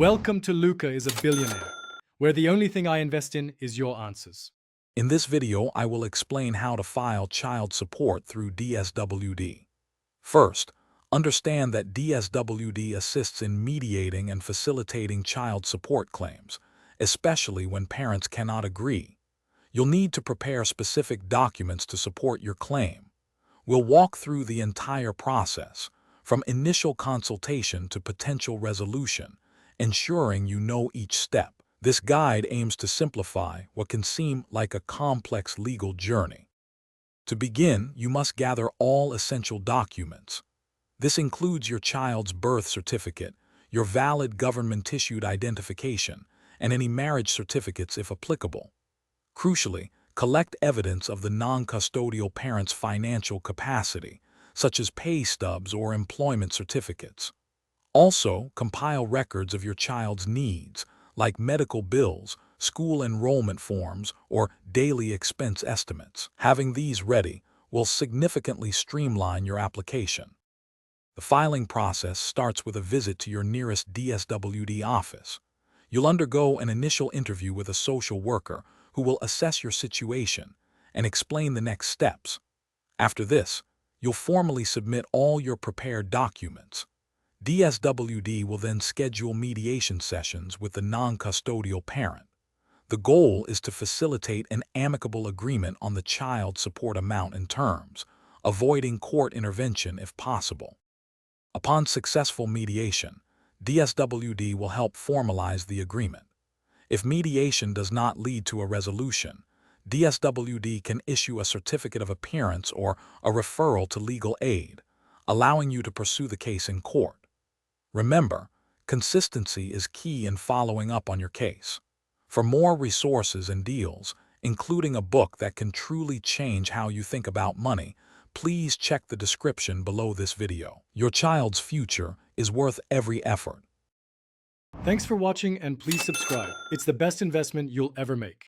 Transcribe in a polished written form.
Welcome to Luca is a Billionaire, where the only thing I invest in is your answers. In this video, I will explain how to file child support through DSWD. First, understand that DSWD assists in mediating and facilitating child support claims, especially when parents cannot agree. You'll need to prepare specific documents to support your claim. We'll walk through the entire process, from initial consultation to potential resolution, ensuring you know each step. This guide aims to simplify what can seem like a complex legal journey. To begin, you must gather all essential documents. This includes your child's birth certificate, your valid government-issued identification, and any marriage certificates if applicable. Crucially, collect evidence of the non-custodial parent's financial capacity, such as pay stubs or employment certificates. Also, compile records of your child's needs, like medical bills, school enrollment forms, or daily expense estimates. Having these ready will significantly streamline your application. The filing process starts with a visit to your nearest DSWD office. You'll undergo an initial interview with a social worker who will assess your situation and explain the next steps. After this, you'll formally submit all your prepared documents. DSWD will then schedule mediation sessions with the non-custodial parent. The goal is to facilitate an amicable agreement on the child support amount and terms, avoiding court intervention if possible. Upon successful mediation, DSWD will help formalize the agreement. If mediation does not lead to a resolution, DSWD can issue a certificate of appearance or a referral to legal aid, allowing you to pursue the case in court. Remember, consistency is key in following up on your case. For more resources and deals, including a book that can truly change how you think about money, please check the description below this video. Your child's future is worth every effort. Thanks for watching and please subscribe. It's the best investment you'll ever make.